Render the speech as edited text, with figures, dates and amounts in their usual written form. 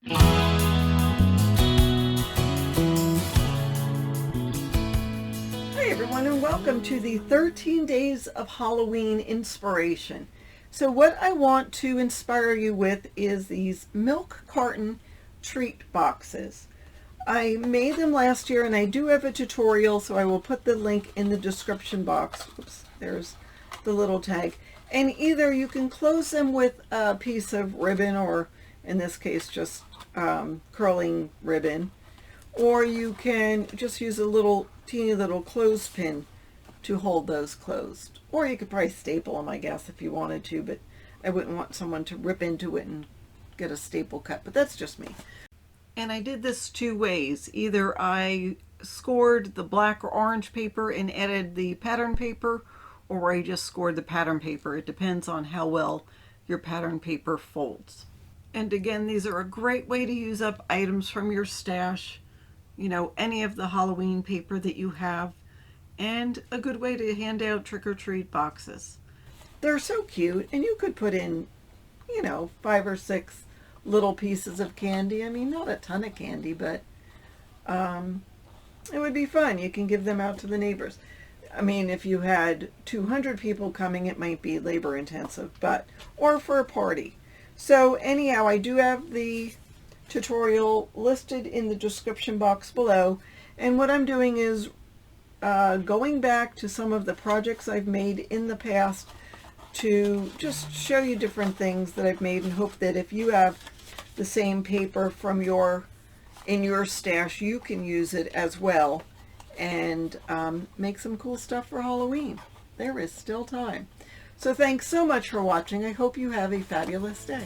Hi everyone, and welcome to the 13 Days of Halloween Inspiration. So what I want to inspire you with is these milk carton treat boxes. I made them last year and I do have a tutorial, so I will put the link in the description box. Oops, there's the little tag. And either you can close them with a piece of ribbon, or in this case just curling ribbon, or you can just use a little teeny little clothespin to hold those closed. Or you could probably staple them, I guess, if you wanted to, but I wouldn't want someone to rip into it and get a staple cut, but that's just me. And I did this two ways. Either I scored the black or orange paper and added the pattern paper, or I just scored the pattern paper. It depends on how well your pattern paper folds. And again, these are a great way to use up items from your stash, you know, any of the Halloween paper that you have, and a good way to hand out trick-or-treat boxes. They're so cute, and you could put in, you know, 5 or 6 little pieces of candy. I mean, not a ton of candy, but it would be fun. You can give them out to the neighbors. I mean, if you had 200 people coming, it might be labor intensive, but, or for a party. So anyhow, I do have the tutorial listed in the description box below, and what I'm doing is going back to some of the projects I've made in the past to just show you different things that I've made, and hope that if you have the same paper from in your stash, you can use it as well and make some cool stuff for Halloween. There is still time. So thanks so much for watching. I hope you have a fabulous day.